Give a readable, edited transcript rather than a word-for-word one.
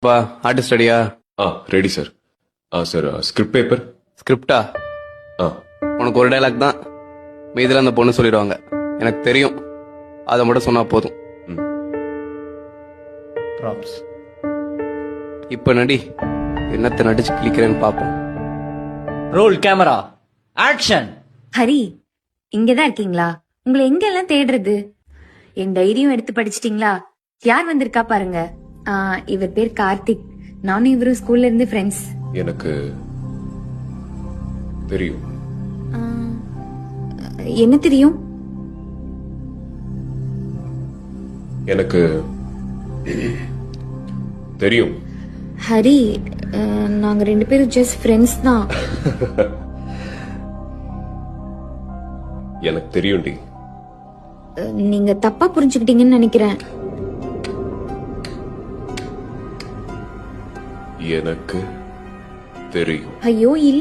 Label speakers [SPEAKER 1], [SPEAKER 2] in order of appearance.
[SPEAKER 1] பா ஆர்டிஸ்ட் ரெடியா?
[SPEAKER 2] Ready sir. Sir script paper.
[SPEAKER 1] ஸ்கிரிப்டா? உனக்கு ஒரு டைலாக் தான், மீதில அந்த பொண்ணு சொல்லிடுவாங்க. எனக்கு தெரியும், அதை மட்டும் சொன்னா போதும்.
[SPEAKER 3] ப்ராப்ஸ்.
[SPEAKER 1] இப்ப நடி, என்னத்தை நடிச்சு கிளிக்கிறேன்னு பாப்போம்.
[SPEAKER 3] Role camera action.
[SPEAKER 4] ஹரி, இங்கதான் இருக்கீங்களா? உங்களை எங்கெல்லாம் தேடுறது? என் டைரியும் எடுத்து படிச்சிட்டீங்களா? யார் வந்திருக்கா பாருங்க. இவர் பேர் கார்த்திக். நானும் இவரும் ஸ்கூல்ல இருந்து ஃப்ரெண்ட்ஸ்.
[SPEAKER 2] எனக்கு தெரியும்.
[SPEAKER 4] என்ன தெரியும்?
[SPEAKER 2] எனக்கு தெரியும்.
[SPEAKER 4] ஹரி, நாங்க 2 பேரும் ஜஸ்ட் ஃப்ரெண்ட்ஸ் தான்.
[SPEAKER 2] எனக்கு தெரியும்டி.
[SPEAKER 4] நீங்க தப்பா புரிஞ்சுக்கிட்டீங்கன்னு நினைக்கிறேன்.
[SPEAKER 2] எனக்கு தெரியும்.
[SPEAKER 4] ஐயோ இல்ல.